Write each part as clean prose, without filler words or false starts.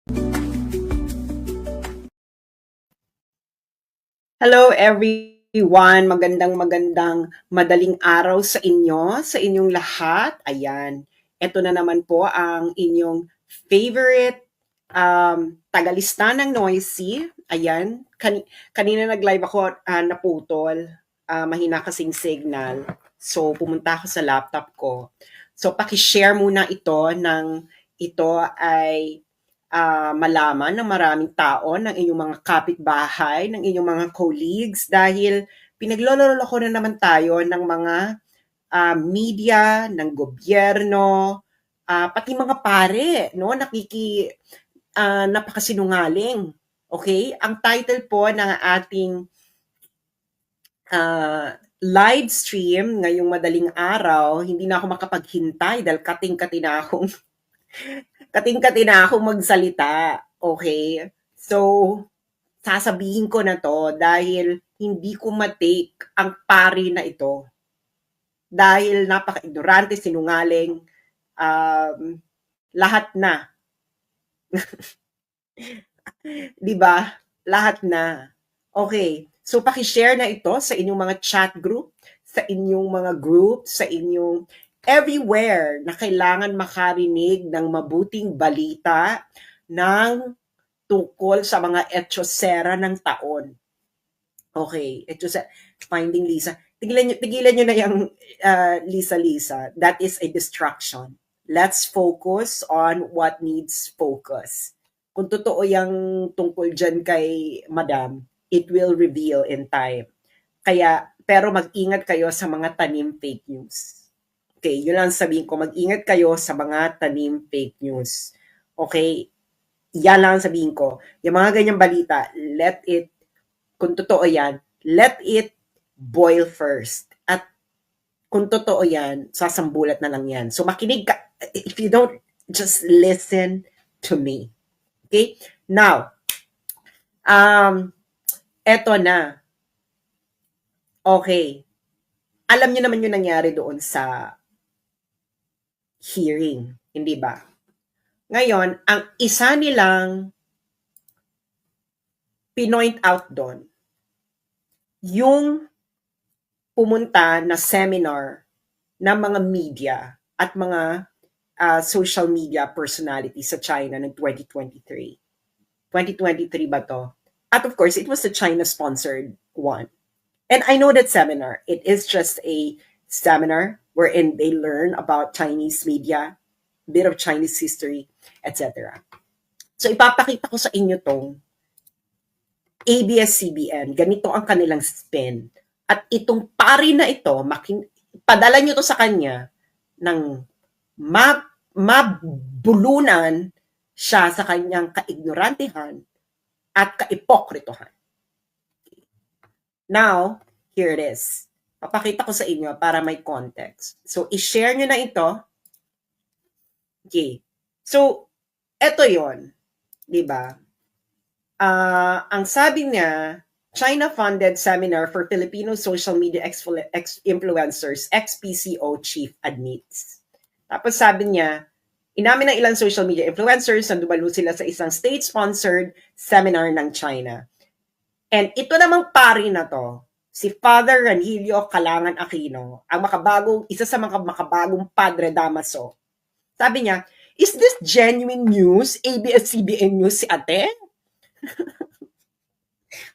Hello everyone, magandang madaling araw sa inyo, sa inyong lahat. Ayan, eto na naman po ang inyong favorite tagalista ng Noisy. Ayan, kanina nag-live ako, naputol, mahina kasing signal. So pumunta ako sa laptop ko. So paki-share muna ito ay malaman ng maraming tao, ng inyong mga kapitbahay, ng inyong mga colleagues dahil pinaglololo ko na naman tayo ng mga media, ng gobyerno, pati mga pare, no? Napakasinungaling. Okay? Ang title po ng ating live stream ngayong madaling araw, hindi na ako makapaghintay dahil kating-kati na akong magsalita. Okay? So, sasabihin ko na to dahil hindi ko matake ang pari na ito. Dahil napaka-ignorante, sinungaling, lahat na. Di ba? Lahat na. Okay. So, paki-share na ito sa inyong mga chat group, sa inyong mga group, sa inyong everywhere na kailangan makarinig ng mabuting balita ng tungkol sa mga etsyosera ng taon. Okay, Finding Lisa. Tigilan nyo na yung Lisa. That is a distraction. Let's focus on what needs focus. Kung totoo yung tungkol dyan kay Madam, it will reveal in time. Pero mag-ingat kayo sa mga tanim fake news. Okay, yun lang sabihin ko, mag-ingat kayo sa mga tanim fake news. Okay, yan lang sabihin ko. Yung mga ganyang balita, kung totoo yan, let it boil first. At kung totoo yan, sasambulat na lang yan. So makinig ka, if you don't, just listen to me. Okay? Now, eto na. Okay. Alam niyo naman yung nangyari doon sa hearing, hindi ba? Ngayon, ang isa nilang pinoint out doon, yung pumunta na seminar ng mga media at mga social media personalities sa China ng 2023. 2023 ba to? At of course, it was a China-sponsored one. And I know that seminar. It is just a seminar wherein they learn about Chinese media, a bit of Chinese history, etc. So ipapakita ko sa inyo tong ABS-CBN. Ganito ang kanilang spin. At itong pari na ito, padala nyo to sa kanya ng mabulunan siya sa kanyang kaignorantehan at kaipokritohan. Now, here it is. Papakita ko sa inyo para may context. So, i-share nyo na ito. Okay. So, eto yon, di ba? Ang sabi niya, China-funded seminar for Filipino social media influencers, ex-PCO chief admits. Tapos sabi niya, inamin ng ilang social media influencers na dumalo sila sa isang state-sponsored seminar ng China. And ito namang pari na to, si Father Ranhilio Calangan Aquino, isa sa mga makabagong Padre Damaso. Sabi niya, is this genuine news? ABS-CBN News si Ateng?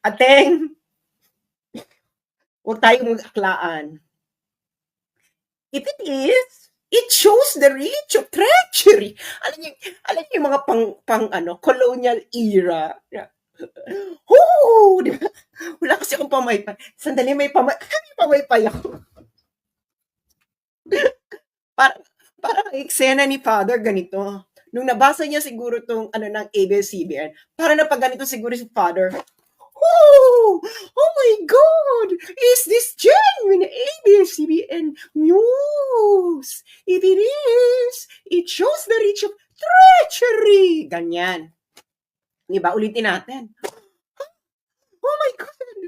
Ateng, huwag tayong mag-aklaan. If it is, it shows the reach of treachery. Alam niyo yung mga colonial era. Di ba? Wala kasi akong pamaypay. Sandali, may pamaypay ako. Parang eksena ni Father ganito. Nung nabasa niya siguro tong ng ABS-CBN, parang napagganito siguro si Father. Oh my God! Is this genuine ABS-CBN news? If it is, it shows the reach of treachery. Ganyan. Diba? Ulitin natin. Oh my God!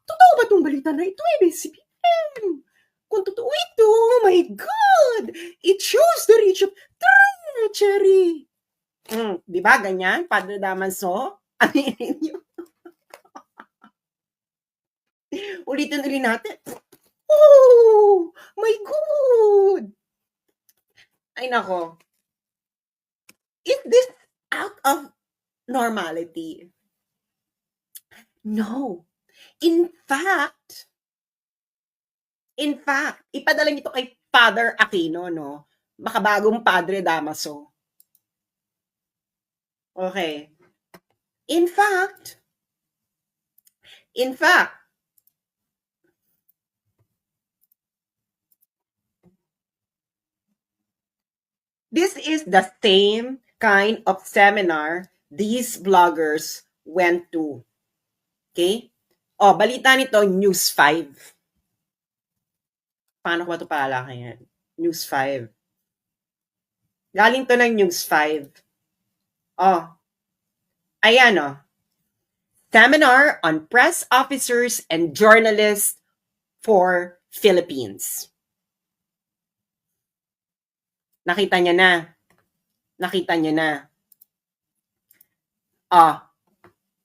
Totoo ba itong balita na ito, ABS-CBN? Kung totoo ito, oh my God! It shows the reach of treachery. Di ba ganyan? Padre Damaso? Aminin niyo. Ulitin ulit natin. Oh, my God! Ay nako. Is this out of normality? No. In fact, ipadala nito kay Father Aquino, no? Makabagong Padre Damaso. Okay. In fact, this is the same kind of seminar these bloggers went to. Okay? Oh, balita nito, News 5. Paano ko ito palalakihan? News 5. Galing to ng News 5. Oh, ayan oh. Seminar on press officers and journalists for Philippines. Nakita niya na.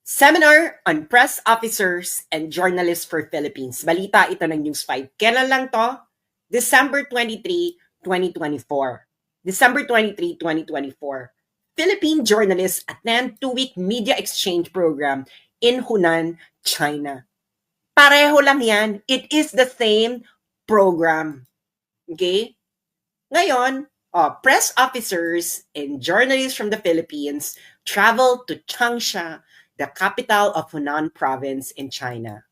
Seminar on press officers and journalists for Philippines. Balita ito ng News 5. Kailan lang to? December 23, 2024. December 23, 2024. Philippine journalists attend 2-week media exchange program in Hunan, China. Pareho lang yan. It is the same program. Okay? Ngayon, press officers and journalists from the Philippines traveled to Changsha, the capital of Hunan province in China.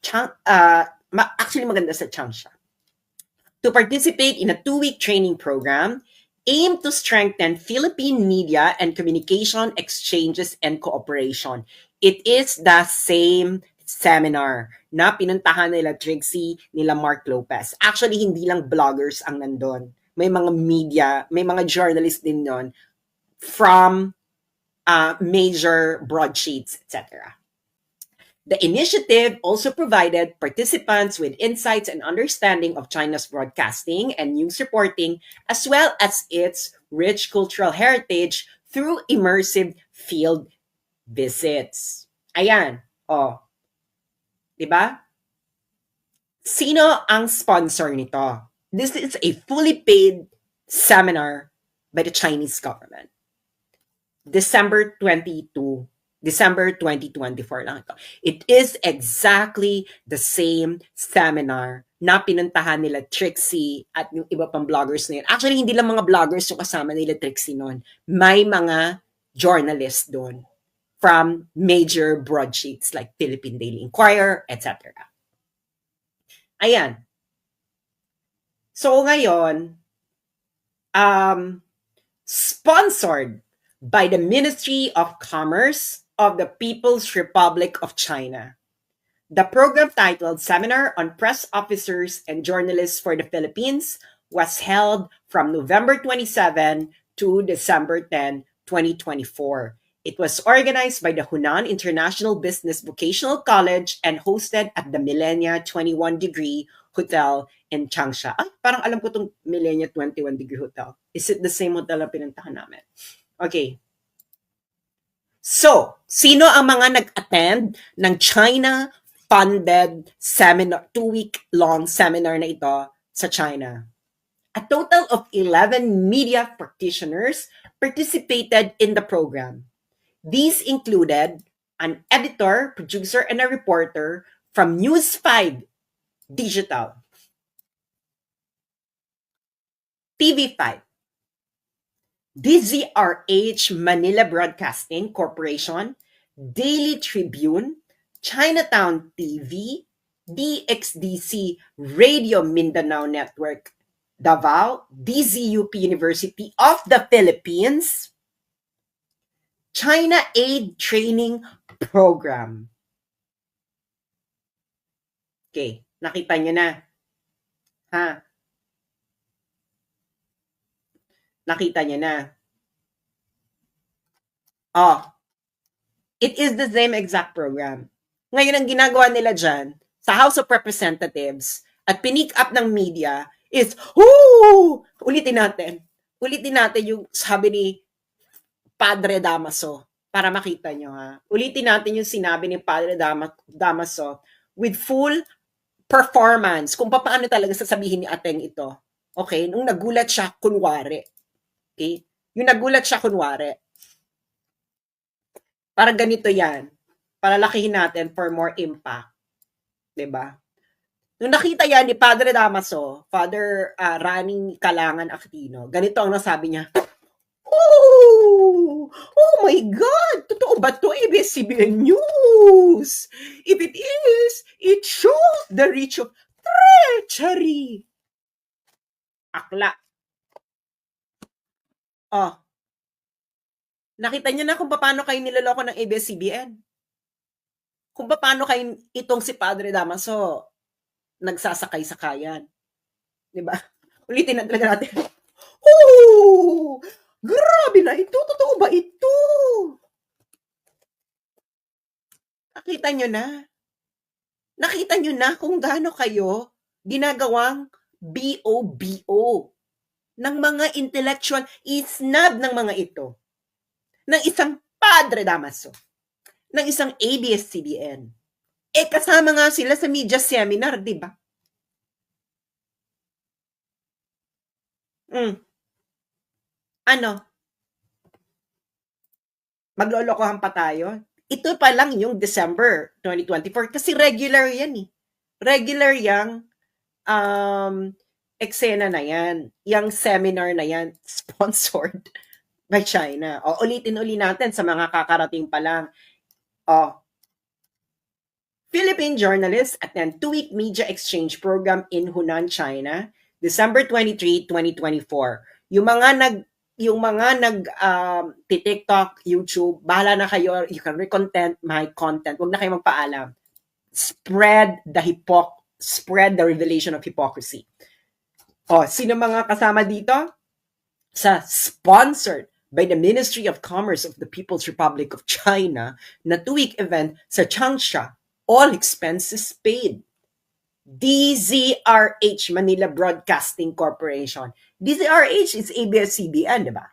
Actually, maganda sa Changsha. To participate in a 2-week training program aimed to strengthen Philippine media and communication exchanges and cooperation. It is the same seminar na pinuntahan nila Trixie, nila Mark Lopez. Actually, hindi lang vloggers ang nandun. May mga media, may mga journalists din nun from major broadsheets, etc. The initiative also provided participants with insights and understanding of China's broadcasting and news reporting, as well as its rich cultural heritage through immersive field visits. Ayan. Diba? Sino ang sponsor nito? This is a fully paid seminar by the Chinese government. December 2024 lang ito. It is exactly the same seminar na pinuntahan nila Trixie at yung iba pang vloggers na yun. Actually, hindi lang mga vloggers yung kasama nila Trixie noon. May mga journalists doon from major broadsheets like Philippine Daily Inquirer, etc. Ayan. So ngayon, sponsored by the Ministry of Commerce of the People's Republic of China. The program titled Seminar on Press Officers and Journalists for the Philippines was held from November 27 to December 10, 2024. It was organized by the Hunan International Business Vocational College and hosted at the Millenia 21 Degree Hotel in Changsha. Ay, parang alam ko itong Millenia 21 Degree Hotel. Is it the same hotel na pinuntahan namin? Okay. So, sino ang mga nag-attend ng China-funded seminar, 2-week-long seminar na ito sa China? A total of 11 media practitioners participated in the program. These included an editor, producer, and a reporter from News 5 Digital, TV5, DZRH Manila Broadcasting Corporation, Daily Tribune, Chinatown TV, DXDC Radio Mindanao Network, Davao, DZUP University of the Philippines, China Aid Training Program. Okay, nakita nyo na. Ha? Nakita nyo na. It is the same exact program. Ngayon, ang ginagawa nila dyan, sa House of Representatives, at pinick up ng media, is, ulitin natin yung sabi ni Padre Damaso para makita nyo, ha. Ulitin natin yung sinabi ni Padre Damaso with full performance kung paano talaga sasabihin ni Ateng ito. Okay? Nung nagulat siya, kunwari. Okay? Yung nagulat siya, kunwari. Parang ganito yan. Palalakihin natin for more impact. Diba? Nung nakita yan ni Padre Damaso, Father Rani Kalangan Aquino, ganito ang nasabi niya, Oh my God! Totoo ba to? ABS-CBN News! If it is, it shows the reach of treachery. Akla. Oh. Nakita niyo na kung paano kayo niloloko ng ABS-CBN. Kung paano kayo itong si Padre Damaso nagsasakay-sakayan. Diba? Ulitin na talaga natin. Oh! Grabe na ito! Totoo ba ito? Nakita nyo na. Nakita nyo na kung gaano kayo ginagawang BOBO ng mga intellectual isnab ng mga ito. Ng isang Padre Damaso. Ng isang ABS-CBN. Kasama nga sila sa media seminar, di ba? Ano? Maglolokohan pa tayo? Ito pa lang yung December 2024 kasi regular yan eh. Regular yang eksena na yan. Yang seminar na yan sponsored by China. O, ulitin natin sa mga kakarating pa lang. Philippine journalists attend 2-week media exchange program in Hunan, China, December 23, 2024. Yung mga nag TikTok, YouTube, bahala na kayo, you can recontent my content. Huwag na kayo magpaalam. Spread the revelation of hypocrisy. Sino mga kasama dito? Sponsored by the Ministry of Commerce of the People's Republic of China na 2-week event sa Changsha, all expenses paid. DZRH, Manila Broadcasting Corporation. DZRH is ABS-CBN, di ba?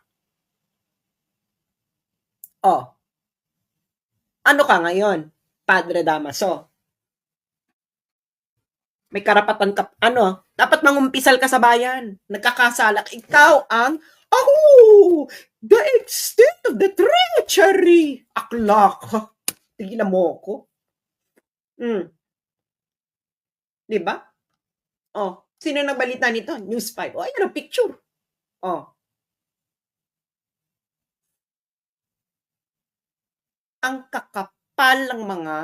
Ano ka ngayon, Padre Damaso? May karapatan ka, dapat mangumpisal ka sa bayan. Nagkakasalak. Ikaw ang, the extent of the treachery. Aklak. Tigilan mo ko. Diba? Sino nagbalita nito? News 5. Ayan ang picture. Ang kakapal ng mga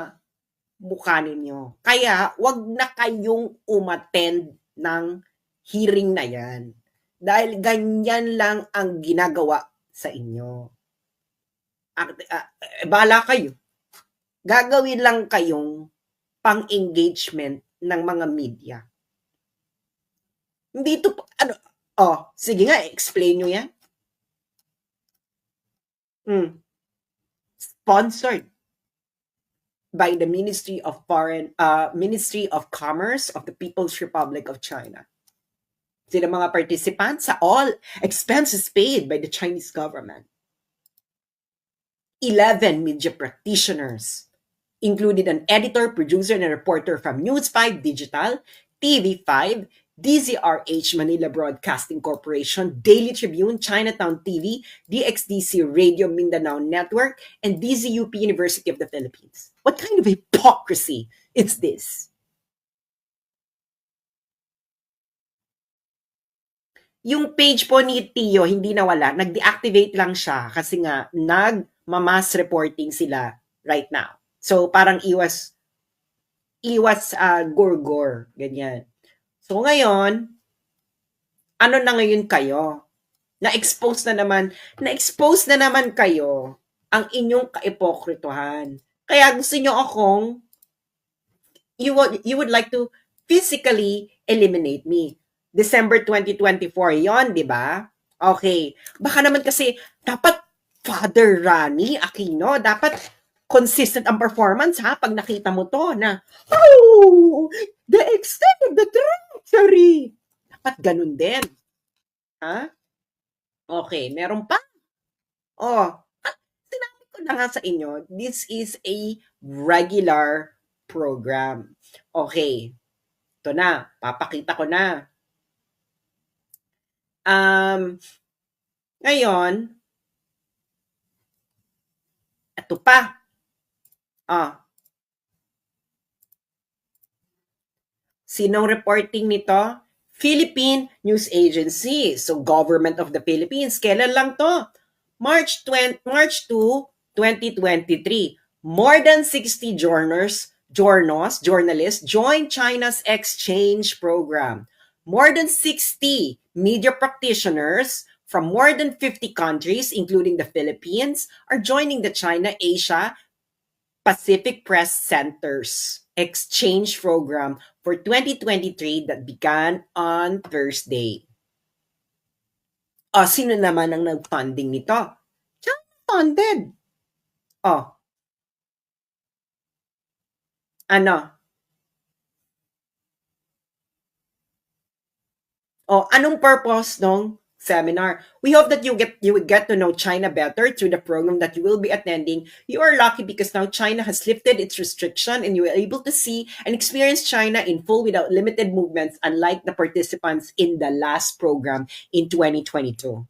mukha ninyo. Kaya, wag na kayong umattend ng hearing na yan. Dahil ganyan lang ang ginagawa sa inyo. Bahala kayo. Gagawin lang kayong pang-engagement ng mga media. Hindi ito, sige nga, explain nyo yan. Sponsored by the Ministry of Commerce of the People's Republic of China. Sila mga participants sa all expenses paid by the Chinese government. 11 media practitioners, included an editor, producer, and a reporter from News 5 Digital, TV5, DZRH Manila Broadcasting Corporation, Daily Tribune, Chinatown TV, DXDC Radio Mindanao Network, and DZUP University of the Philippines. What kind of hypocrisy is this? Yung page po ni Tio hindi nawala, nag-deactivate lang siya kasi nga nag-mass reporting sila right now. So parang iwas gorgor, ganyan. So ngayon, ano na ngayon kayo? Na-expose na naman kayo ang inyong kaipokrituhan. Kaya gusto nyo akong you would like to physically eliminate me. December 2024 yon, di ba? Okay. Baka naman kasi dapat Father Rani Aquino, dapat consistent ang performance, ha? Pag nakita mo to na, the extent of the treachery. Dapat ganun din. Ha? Okay, meron pa? ko na nga sa inyo, this is a regular program. Okay, ito na, papakita ko na. Ngayon, ito pa. Ah, sinong reporting nito? Philippine News Agency. So, Government of the Philippines. Kailan lang to? March 2, 2023. More than 60 journalists joined China's exchange program. More than 60 media practitioners from more than 50 countries, including the Philippines, are joining the China-Asia Pacific Press Center's exchange program for 2023 that began on Thursday. Sino naman ang nag-funding nito? China funded. Ano? Anong purpose ng seminar? We hope that you would get to know China better through the program that you will be attending. You are lucky because now China has lifted its restriction and you are able to see and experience China in full without limited movements, unlike the participants in the last program in 2022.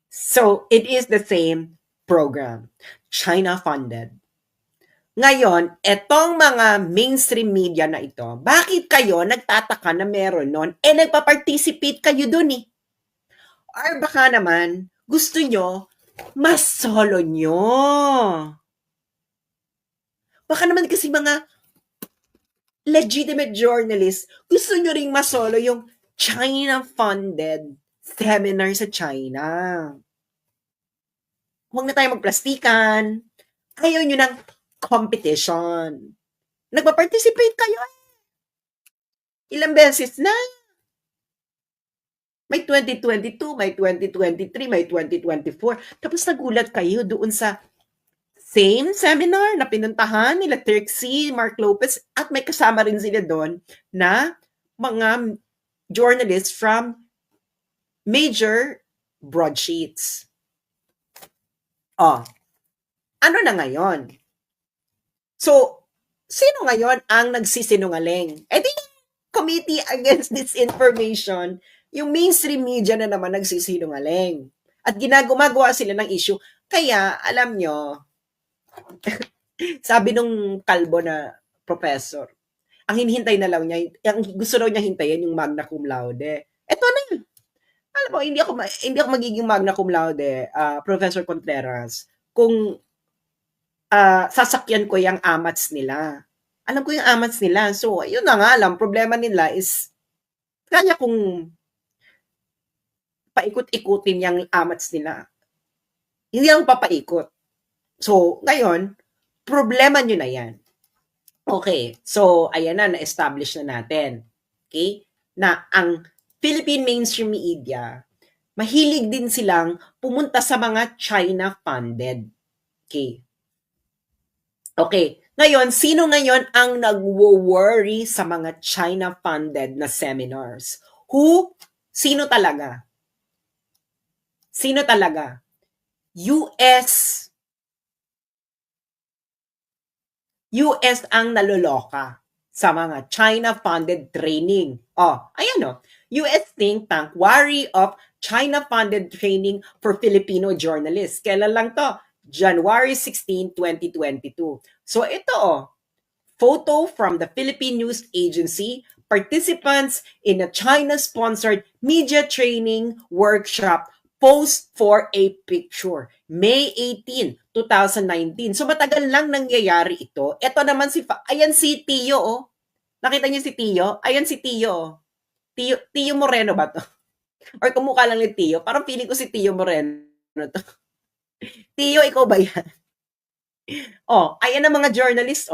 So, it is the same program. China funded. Ngayon, etong mga mainstream media na ito, bakit kayo nagtataka na meron nun? Nagpa-participate kayo dun eh. Or baka naman, gusto nyo, mas solo nyo. Baka naman kasi mga legitimate journalists, gusto nyo ring masolo yung China-funded seminar sa China. Huwag na tayo magplastikan. Ayaw nyo ng competition. Nagpa-participate kayo eh. Ilang beses na. May 2022, may 2023, may 2024. Tapos nagulat kayo doon sa same seminar na pinuntahan nila Trixie, Mark Lopez, at may kasama rin sila doon na mga journalists from major broadsheets. Ano na ngayon? So, sino ngayon ang nagsisinungaling? Di Committee Against Disinformation, yung mainstream media na naman nagsisinungaling. At ginagawa sila ng issue. Kaya, alam nyo, sabi nung kalbo na professor, ang hinihintay na lang niya, ang gusto daw niya hintayin yung magna cum laude. Eto na. Alam mo, hindi ako magiging magna cum laude, Professor Contreras, kung sasakyan ko yung amats nila. Alam ko yung amats nila. So, yun na nga lang. Problema nila is, kaya kung paikot-ikutin yung amats nila. Hindi ako papaikot. So, ngayon, problema nyo na yan. Okay. So, ayan na, na-establish na natin. Okay? Na ang Philippine mainstream media, mahilig din silang pumunta sa mga China-funded. Okay. Okay. Ngayon, sino ngayon ang nagwo-worry sa mga China-funded na seminars? Who? Sino talaga? Sino talaga? US ang naluloka sa mga China-funded training. Ayan US think tank wary of China-funded training for Filipino journalists. Kailan lang to? January 16, 2022. So ito photo from the Philippine News Agency, participants in a China-sponsored media training workshop post for a picture. May 18, 2019. So matagal lang nangyayari ito. Ito naman ayan si Tio. Nakita niyo si Tio? Ayan si Tio. Tio Moreno ba to? Or kumukha lang ni Tio? Parang feeling ko si Tio Moreno to. Tio, ikaw ba yan? Ayan ang mga journalist,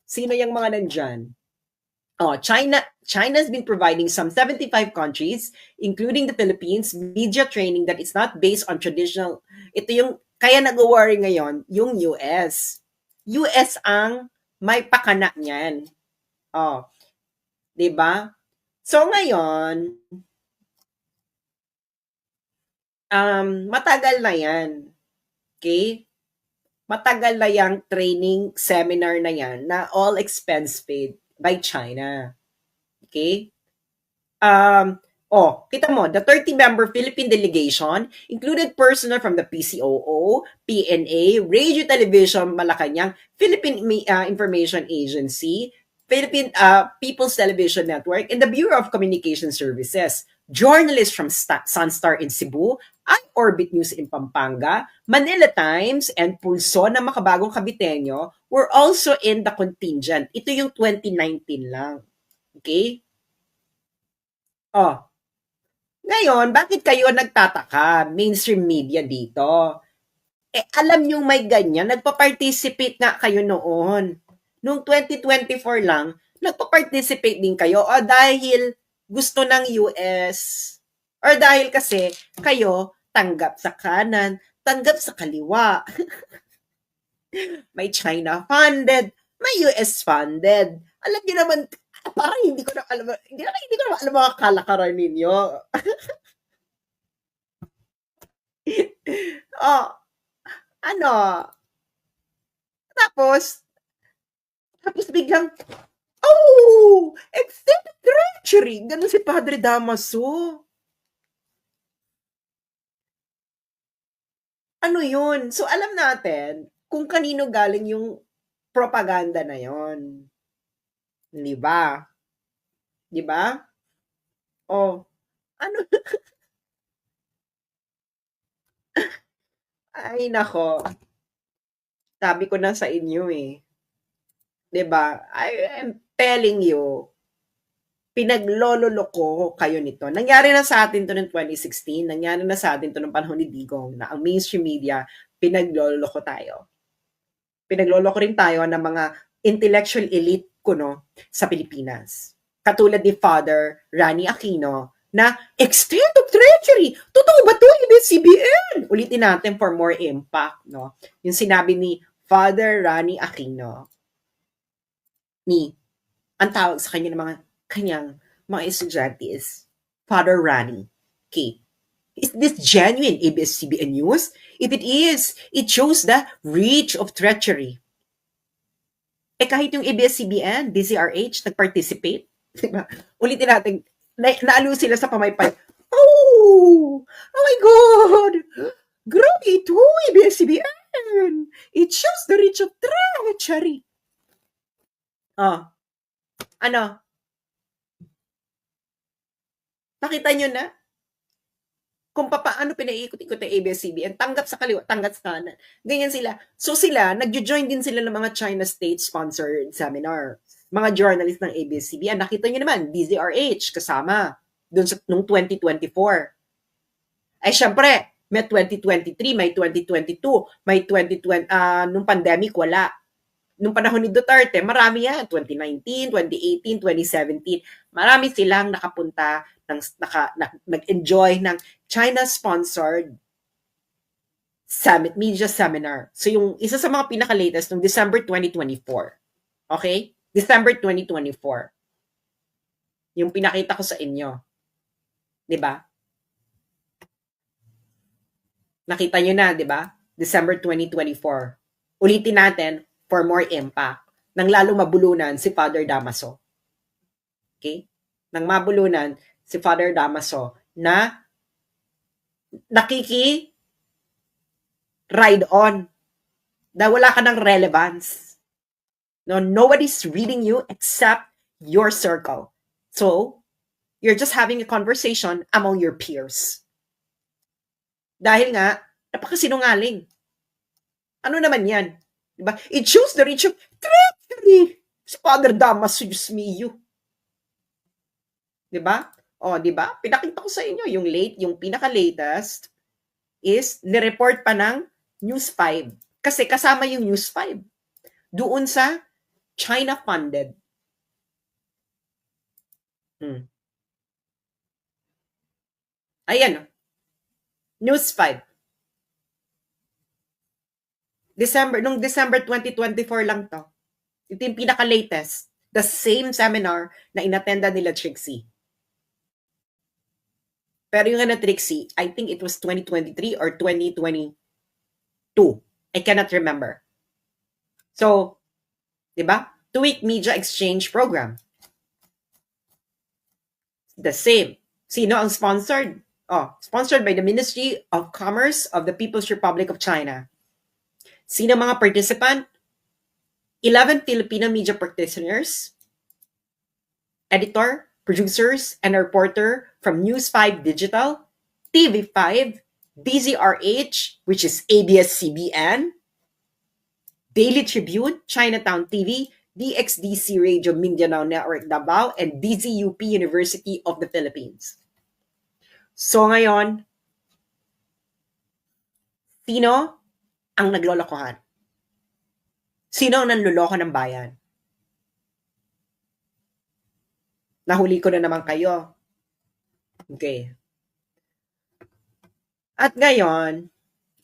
Sino yung mga nandyan? China has been providing some 75 countries, including the Philippines, media training that is not based on traditional. Ito yung, kaya nag-worry ngayon, yung US. US ang may pakana niyan. Diba? So ngayon, matagal na yan. Okay? Matagal na yang training seminar na yan na all expense paid by China. Okay? Kita mo, the 30-member Philippine delegation included personnel from the PCOO, PNA, Radio Television Malacanang, Philippine Information Agency, Philippine People's Television Network, and the Bureau of Communication Services. Journalists from Sunstar in Cebu, iOrbit News in Pampanga, Manila Times, and Pulso na makabagong Kabitenyo were also in the contingent. Ito yung 2019 lang. Okay? Ngayon, bakit kayo nagtataka, mainstream media dito? Alam nyo may ganyan, nagpa-participate nga kayo noon. Noong 2024 lang, nagpa-participate din kayo o dahil gusto ng US or dahil kasi kayo tanggap sa kanan, tanggap sa kaliwa. May China funded, may US funded. Alam niyo naman, parang hindi ko na alam mga kalakaran ninyo. Ano? Tapos biglang, extended treachery. Ganun si Padre Damaso. Ano yun? So, alam natin kung kanino galing yung propaganda na yon. Di ba? Di ba? Ano? Ay, nako. Sabi ko na sa inyo eh. 'Di ba? I am telling you, pinaglololoko kayo nito. Nangyari na sa atin to noong 2016, nangyari na sa atin to noong panahon ni Digong na ang mainstream media, pinagloloko tayo. Pinagloloko rin tayo ng mga intellectual elite kuno sa Pilipinas. Katulad ni Father Rani Aquino na extent of treachery. Totoo ba to? ABS-CBN? Ulitin natin for more impact, no? Yung sinabi ni Father Rani Aquino, ang tawag sa kanya ng kanyang mga estudyante is Father Rani. Okay. Is this genuine ABS-CBN news? If it is, it shows the reach of treachery. Kahit yung ABS-CBN, DZRH, nag-participate. Diba? Ulitin natin, naalo sila sa pamaypay. Oh my God! Grabe ito, ABS-CBN! It shows the reach of treachery. Ano? Nakita nyo na? Kung paano pinaiikot-ikot ng ABS-CBN, tanggap sa kaliwa, tanggap sa kanan. Ganyan sila. So sila, nagjo-join din sila ng mga China state-sponsored seminar. Mga journalist ng ABS-CBN. Nakita nyo naman, DZRH kasama doon sa nung 2024. Syempre, may 2023, may 2022, may 2020, nung pandemic, wala. Nung panahon ni Duterte, marami yan. 2019, 2018, 2017. Marami silang nakapunta, nag-enjoy ng China-sponsored media seminar. So yung isa sa mga pinaka-latest noong December 2024. Okay? December 2024. Yung pinakita ko sa inyo. 'Di ba? Nakita nyo na, 'di ba? December 2024. Ulitin natin for more impact. Nang lalo mabulunan si Father Damaso. Okay? Nang mabulunan si Father Damaso na ride on na wala ka ng relevance. No, nobody's reading you except your circle. So, you're just having a conversation among your peers. Dahil nga, napakasinungaling. Ano naman yan? Diba? It shows the reach of treachery. Si Father Damaso, Diyos mio. Diba? Diba? Pinakita ko sa inyo, yung pinaka-latest is nireport pa ng News 5. Kasi kasama yung News 5. Doon sa China-funded. Ayan. News 5. Nung December 2024 lang to. Ito yung pinaka-latest. The same seminar na inattenda nila Trixie. Pero yung na Trixie, I think it was 2023 or 2020. 2. I cannot remember. So, di ba? 2-week media exchange program. The same. Sino ang sponsored? Sponsored by the Ministry of Commerce of the People's Republic of China. Sino mga participant? 11 Filipino media practitioners, editor, producers, and a reporter from News 5 Digital, TV5, DZRH, which is ABS-CBN, Daily Tribune, Chinatown TV, DXDC Radio Mindanao Network Davao, and DZUP University of the Philippines. So ngayon, sino ang naglolokohan? Sino ang nanloloko ng bayan? Nahuli ko na naman kayo. Okay. At ngayon,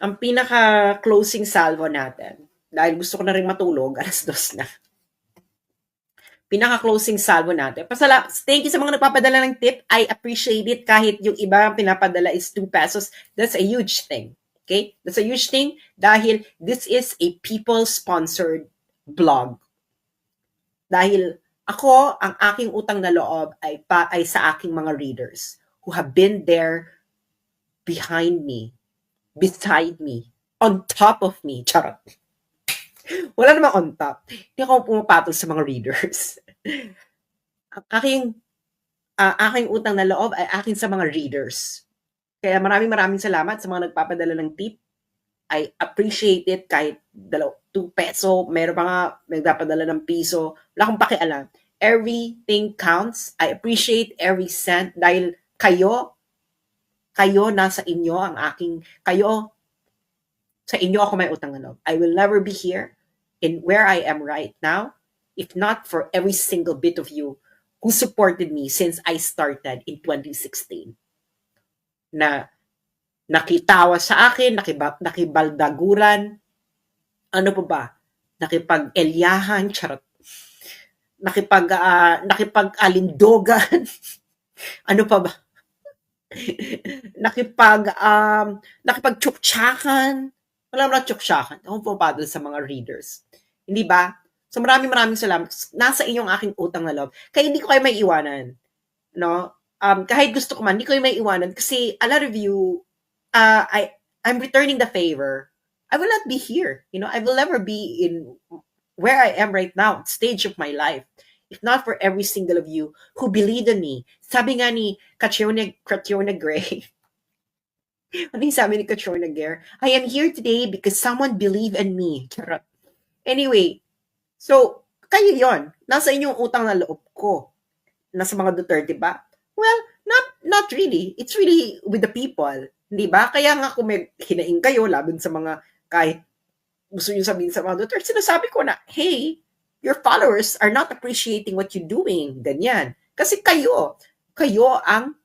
ang pinaka-closing salvo natin, dahil gusto ko na rin matulog, 2:00 na. Pinaka-closing salvo natin. Thank you sa mga nagpapadala ng tip. I appreciate it kahit yung iba pinapadala is 2 pesos. That's a huge thing. Okay? That's a huge thing dahil this is a people-sponsored blog. Dahil ako, ang aking utang na loob ay sa aking mga readers who have been there behind me, beside me, on top of me. Charot. Wala namang on top. Hindi ako pumapatol sa mga readers. Ang aking utang na loob ay akin sa mga readers. Kaya maraming salamat sa mga nagpapadala ng tip. I appreciate it kahit 2 peso, meron pa nga nagpapadala ng piso. Wala akong pakialam. Everything counts. I appreciate every cent dahil kayo nasa inyo ang sa inyo ako may utang na loob. I will never be here in where I am right now if not for every single bit of you who supported me since I started in 2016. Na nakitawa sa akin, nakibaldaguran, ano pa ba? Nakipag-elyahan, charot. Nakipag-alindogan, ano pa ba? Nakipag-tsuktsakan. Wala mo na tsuktsakan. Ako pumadol sa mga readers. Hindi ba? So maraming salamat. Nasa inyong aking utang na loob. Kaya hindi ko kayo may iwanan. No? Kahit gusto ko man, hindi ko kayo may iwanan kasi a lot of you, I'm returning the favor. I will not be here. I will never be in where I am right now, stage of my life. If not for every single of you who believed in me. Sabi nga ni Catriona Gray, ano yung sabi ni Catriona Gray? I am here today because someone believed in me. Anyway, so, kayo yon. Nasa inyong utang na loob ko. Nasa mga Duterte ba? Well, not really. It's really with the people. Hindi ba? Kaya nga kung may hinaing kayo laban sa mga kahit gusto nyo sabihin sa mga Duterte, sinasabi ko na, hey, your followers are not appreciating what you're doing. Ganyan. Kasi kayo ang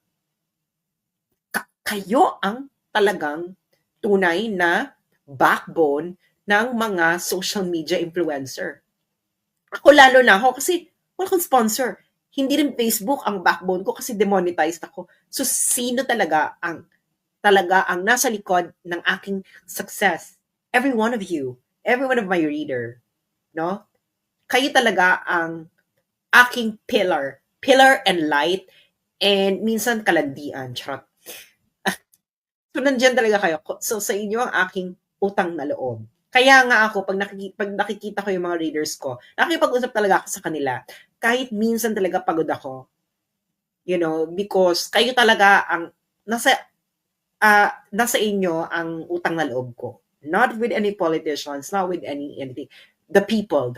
talagang tunay na backbone ng mga social media influencer. Ako lalo na ako kasi wala akong sponsor. Hindi rin Facebook ang backbone ko kasi demonetized ako. So sino talaga ang nasa likod ng aking success? Every one of you, every one of my reader, no? Kayo talaga ang aking pillar and light, and minsan kalandian. Charot. So, nandiyan talaga kayo. So, sa inyo ang aking utang na loob. Kaya nga ako, pag nakikita ko yung mga readers ko, nakikipag-usap talaga ako sa kanila. Kahit minsan talaga pagod ako. Because kayo talaga ang nasa inyo ang utang na loob ko. Not with any politicians, not with anything. The people.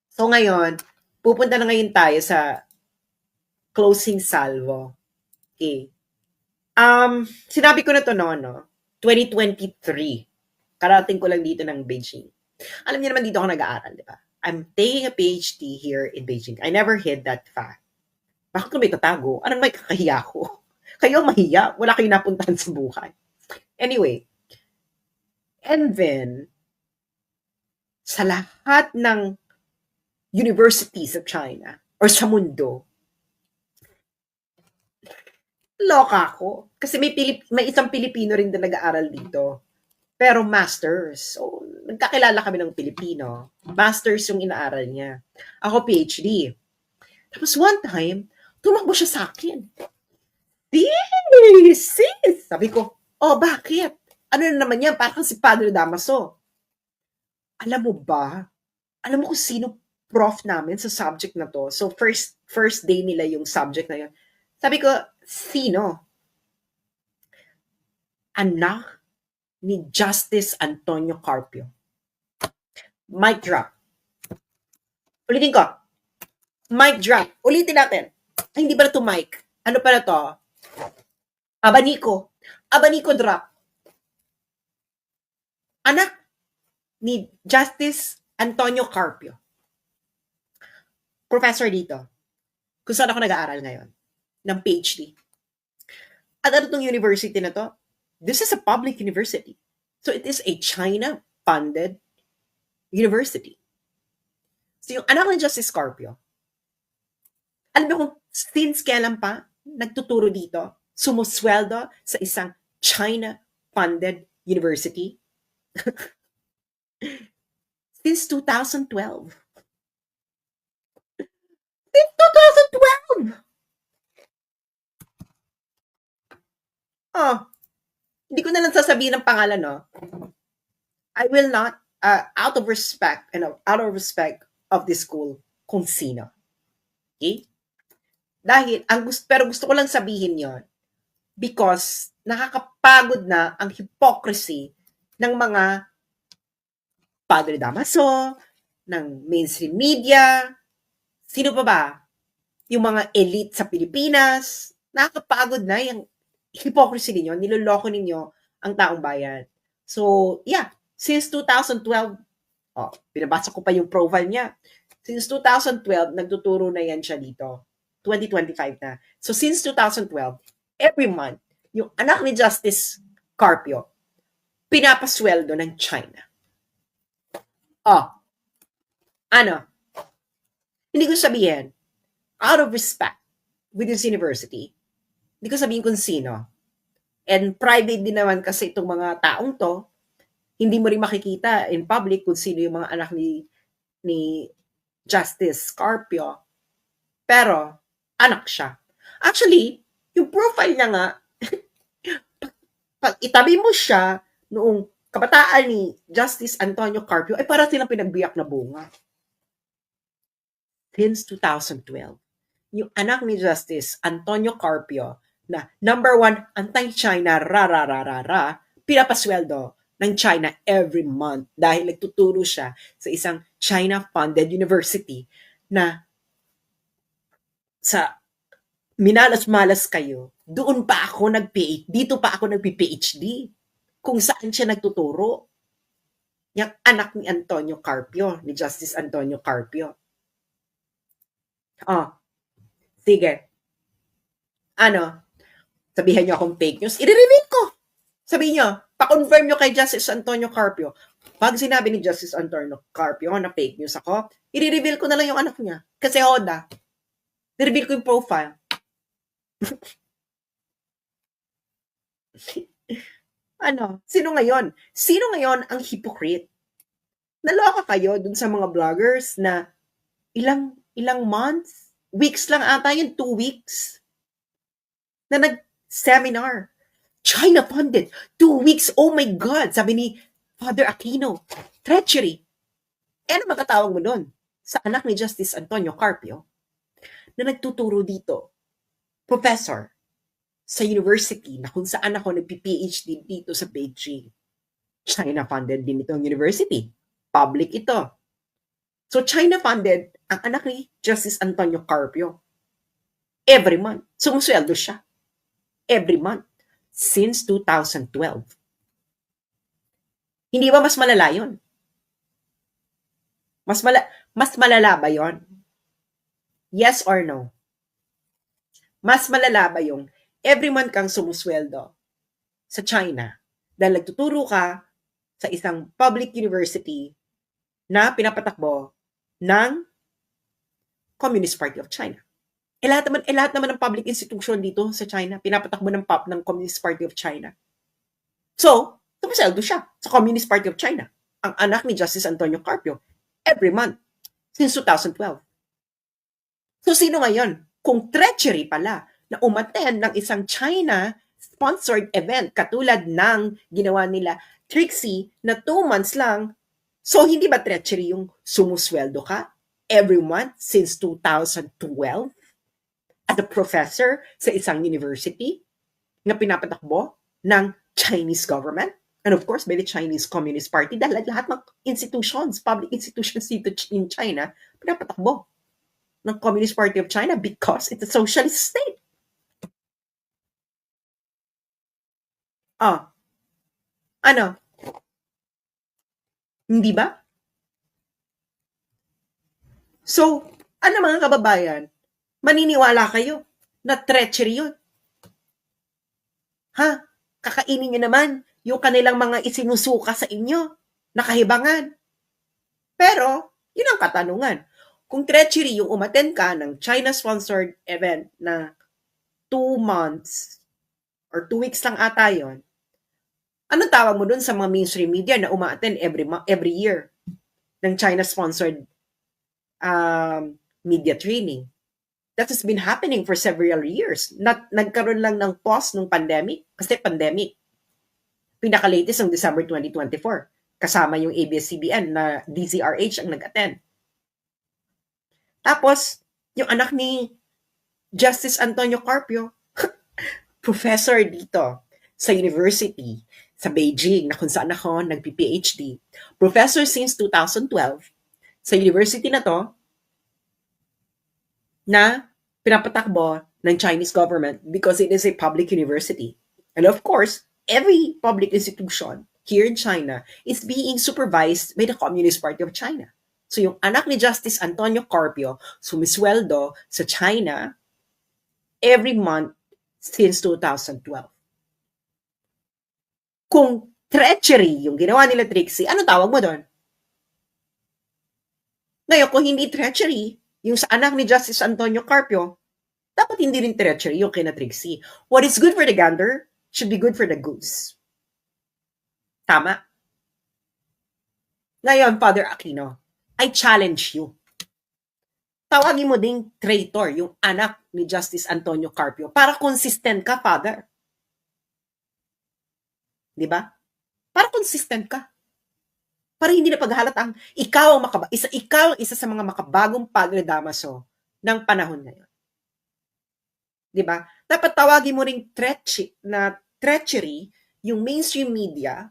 So ngayon, pupunta na ngayon tayo sa closing salvo. Okay. Sinabi ko na to 2023. Karating ko lang dito ng Beijing. Alam niyo naman dito ako nag-aaral, di ba? I'm taking a PhD here in Beijing. I never hid that fact. Bakit ko may tatago? Anong may kakahiya ko? Kayo mahiya. Wala kayong napuntahan sa buhay. Anyway. And then, sa lahat ng universities of China or sa mundo, loka ako. Kasi may isang Pilipino rin na nag-aaral dito. Pero masters. So, nagkakilala kami ng Pilipino. Masters yung inaaral niya. Ako PhD. Tapos one time, tumakbo siya sa akin. Sis! Sabi ko, oh, bakit? Ano na naman yan? Parang si Padre Damaso. Alam mo ba? Alam mo kung sino prof namin sa subject na to? So, first day nila yung subject na yun. Sabi ko, sino? Anak ni Justice Antonio Carpio. Mic drop. Ulitin ko. Mic drop. Ulitin natin. Ay, hindi ba na to mic? Ano pa na to? Abanico. Abanico drop. Anak ni Justice Antonio Carpio. Professor dito. Kung saan ako nag-aaral ngayon. Ng PhD. At ano tong university na to? This is a public university. So it is a China-funded university. So yung anak ni Justice Carpio, alam mo kung since kailan pa nagtuturo dito, sumusweldo sa isang China-funded university? Since 2012. Since 2012! Oh, hindi ko na lang sasabihin ng pangalan, no? I will not, out of respect, of this school, kung sino. Okay? Dahil, pero gusto ko lang sabihin yon because nakakapagod na ang hypocrisy ng mga Padre Damaso, ng mainstream media, sino pa ba? Yung mga elite sa Pilipinas, nakakapagod na yung hypocrisy ninyo, niloloko ninyo ang taong bayan. So, yeah, since 2012, pinabasa ko pa yung profile niya. Since 2012, nagtuturo na yan siya dito. 2025 na. So, since 2012, every month, yung anak ni Justice Carpio, pinapasweldo ng China. Ano? Hindi ko sabihin, out of respect with this university, hindi ko sabihin kung sino. And private din naman kasi itong mga taong to, hindi mo rin makikita in public kung sino yung mga anak ni Justice Carpio. Pero, anak siya. Actually, yung profile niya nga, pag itabi mo siya noong kabataan ni Justice Antonio Carpio, ay para silang pinagbiyak na bunga. Since 2012, yung anak ni Justice Antonio Carpio, na number 1, anti-China, pinapasweldo ng China every month dahil nagtuturo siya sa isang China-funded university na sa minalas-malas kayo, doon pa ako dito pa ako nagpi-PhD kung saan siya nagtuturo. Yung anak ni Antonio Carpio, ni Justice Antonio Carpio. Sige. Sabihin niyo akong fake news, i-reveal ko. Sabihin niyo, pa-confirm niyo kay Justice Antonio Carpio. Pag sinabi ni Justice Antonio Carpio na fake news ako, i-reveal ko na lang yung anak niya. Kasi Honda, i-reveal ko yung profile. Sino ngayon? Sino ngayon ang hypocrite? Naloka kayo dun sa mga vloggers na ilang months, weeks lang ata yun, 2 weeks, na nag-seminar. China-funded. 2 weeks. Oh my God. Sabi ni Father Aquino. Treachery. Ano magkatawag mo doon? Sa anak ni Justice Antonio Carpio na nagtuturo dito. Professor sa university na kung saan ako nagpi-PhD dito sa Beijing. China-funded din itong university. Public ito. So China-funded ang anak ni Justice Antonio Carpio. Every month. Sumusweldo siya. Every month. Since 2012. Hindi ba mas malala yun? Mas malala ba yun? Yes or no? Mas malala ba yung every month kang sumusweldo sa China dahil nagtuturo ka sa isang public university na pinapatakbo ng Communist Party of China? Lahat naman ng public institution dito sa China, pinapatakbo ng Communist Party of China. So, Sumisweldo siya sa Communist Party of China. Ang anak ni Justice Antonio Carpio, every month since 2012. So sino ngayon? Kung treachery pala na umattend ng isang China-sponsored event katulad ng ginawa nila Trixie na 2 months lang, so hindi ba treachery yung sumusweldo ka every month since 2012 as a professor sa isang university na pinapatakbo ng Chinese government? And of course, by the Chinese Communist Party, dahil lahat ng institutions, public institutions dito in China, pinapatakbo ng Communist Party of China because it's a socialist state. Ano? Hindi ba? So, ano mga kababayan, maniniwala kayo na treachery yun? Ha? Kakainin nyo naman yung kanilang mga isinusuka sa inyo na kahibangan. Pero, yun ang katanungan. Kung treachery yung umattend ka ng China-sponsored event na 2 months or 2 weeks lang ata yun, anong tawag mo dun sa mga mainstream media na uma-attend every year ng China-sponsored media training? That has been happening for several years. Nagkaroon lang ng pause nung pandemic kasi pandemic. Pinaka-latest ng December 2024. Kasama yung ABS-CBN na DZRH ang nag-attend. Tapos, yung anak ni Justice Antonio Carpio, professor dito sa university sa Beijing na kung saan ako nagpi-PhD. Professor since 2012 sa university na to na pinapatakbo ng Chinese government because it is a public university. And of course, every public institution here in China is being supervised by the Communist Party of China. So yung anak ni Justice Antonio Carpio sumisweldo sa China every month since 2012. Kung treachery yung ginawa nila Trixie, ano tawag mo doon? Ngayon, kung hindi treachery, yung sa anak ni Justice Antonio Carpio, dapat hindi rin treachery yung kina Trixie. What is good for the gander should be good for the goose. Tama? Ngayon, Father Aquino, I challenge you. Tawagin mo ding traitor yung anak ni Justice Antonio Carpio para consistent ka, Father. Di ba? Para consistent ka. Para hindi na paghalatang ikaw ang isa sa mga makabagong Padre Damaso ng panahon ngayon. 'Di ba? Dapat tawagin mo ring treachery yung mainstream media,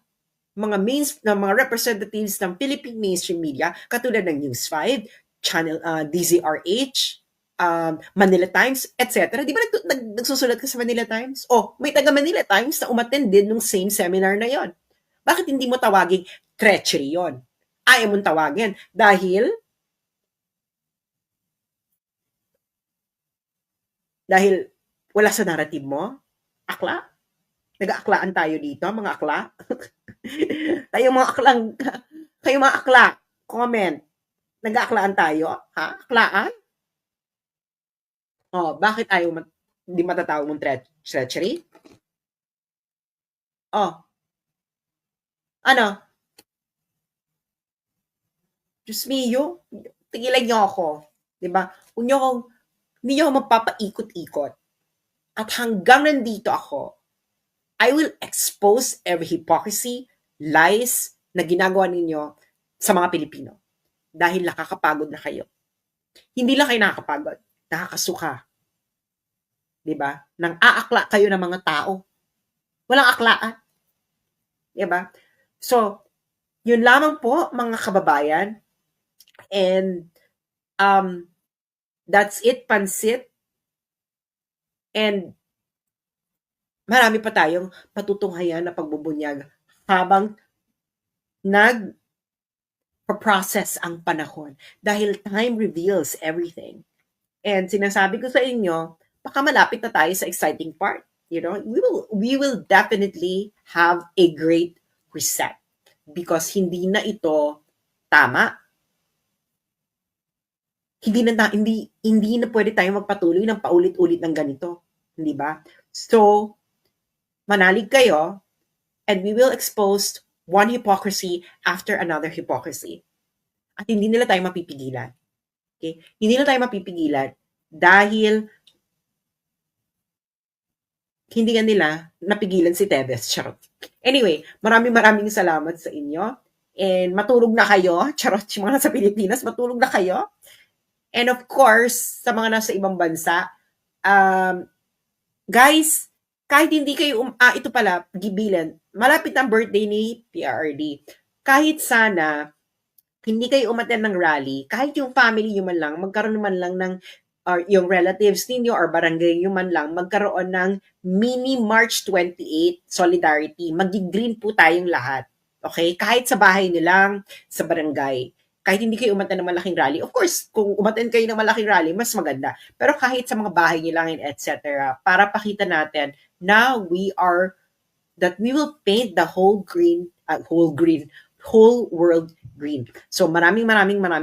mga representatives ng Philippine mainstream media katulad ng News 5, Channel DZRH, Manila Times, etc. Di ba nagsusulat ka sa Manila Times? May taga Manila Times na umattend din nung same seminar na yon. Bakit hindi mo tawaging treachery yon? Ayaw mong tawagin dahil wala sa narrative mo? Akla? Nag-aaklaan tayo dito, mga akla? Kayo mga akla, comment. Nag-aaklaan tayo? Ha? Aklaan? Bakit hindi matatawag mong treachery? Ano? Diyos mio, tigilan niyo ako. Diba? Hindi niyo ako magpapaikot-ikot. At hanggang nandito ako, I will expose every hypocrisy, lies na ginagawa ninyo sa mga Pilipino. Dahil nakakapagod na kayo. Hindi lang kayo nakakapagod, nakakasuka. Diba? Nang aakla kayo ng mga tao. Walang aklaan. Diba? So, yun lamang po, mga kababayan. And, that's it, Pansit. And, marami pa tayong patutunghayan na pagbubunyag habang nag-process ang panahon. Dahil time reveals everything. And sinasabi ko sa inyo, baka malapit na tayo sa exciting part. You know, we will definitely have a great reset because hindi na ito tama. Hindi na pwede tayo magpatuloy ng paulit-ulit ng ganito, hindi ba? So, manalig kayo and we will expose one hypocrisy after another hypocrisy. At hindi nila tayo mapipigilan. Okay? Hindi nila tayo mapipigilan dahil hindi nga nila napigilan si Tevez. Charot. Anyway, maraming salamat sa inyo. And matulog na kayo. Charot, yung mga nasa Pilipinas, matulog na kayo. And of course, sa mga nasa ibang bansa, guys, kahit hindi kayo, ito pala, gibilan, malapit ang birthday ni PRRD. Kahit sana, hindi kayo umattend ng rally, kahit yung family nyo man lang, magkaroon man lang ng, or yung relatives ninyo or barangay nyo man lang, magkaroon ng mini March 28 Solidarity. Mag-green po tayong lahat. Okay? Kahit sa bahay nyo lang, sa barangay. Kahit hindi kayo umattend ng malaking rally. Of course, kung umattend kayo ng malaking rally, mas maganda. Pero kahit sa mga bahay nyo lang, etc., para pakita natin na that we will paint the whole world green. So maraming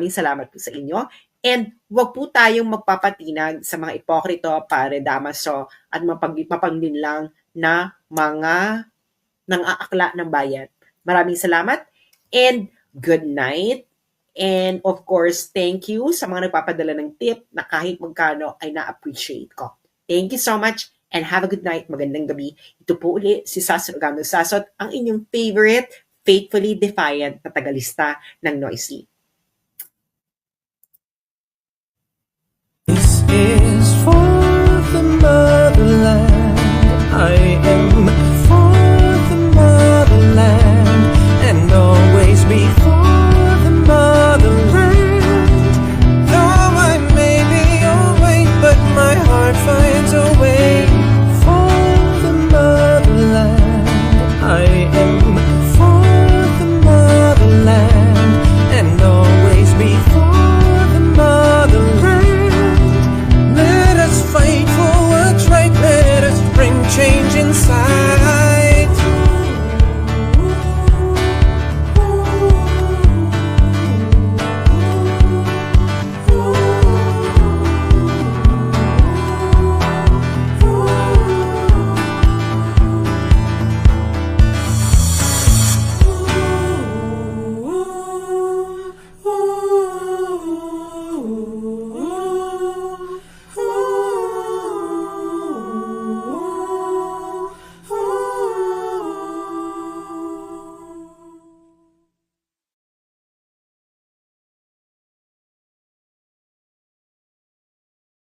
salamat po sa inyo. And wag po tayong magpapatinag sa mga ipokrito, pare, damaso, at mapanglinlang na mga nang-aakla ng bayan. Maraming salamat and good night. And of course, thank you sa mga nagpapadala ng tip na kahit magkano ay na-appreciate ko. Thank you so much and have a good night. Magandang gabi. Ito po uli si Sasot Organo Sasot, ang inyong favorite, faithfully defiant na tagalista ng Noisy.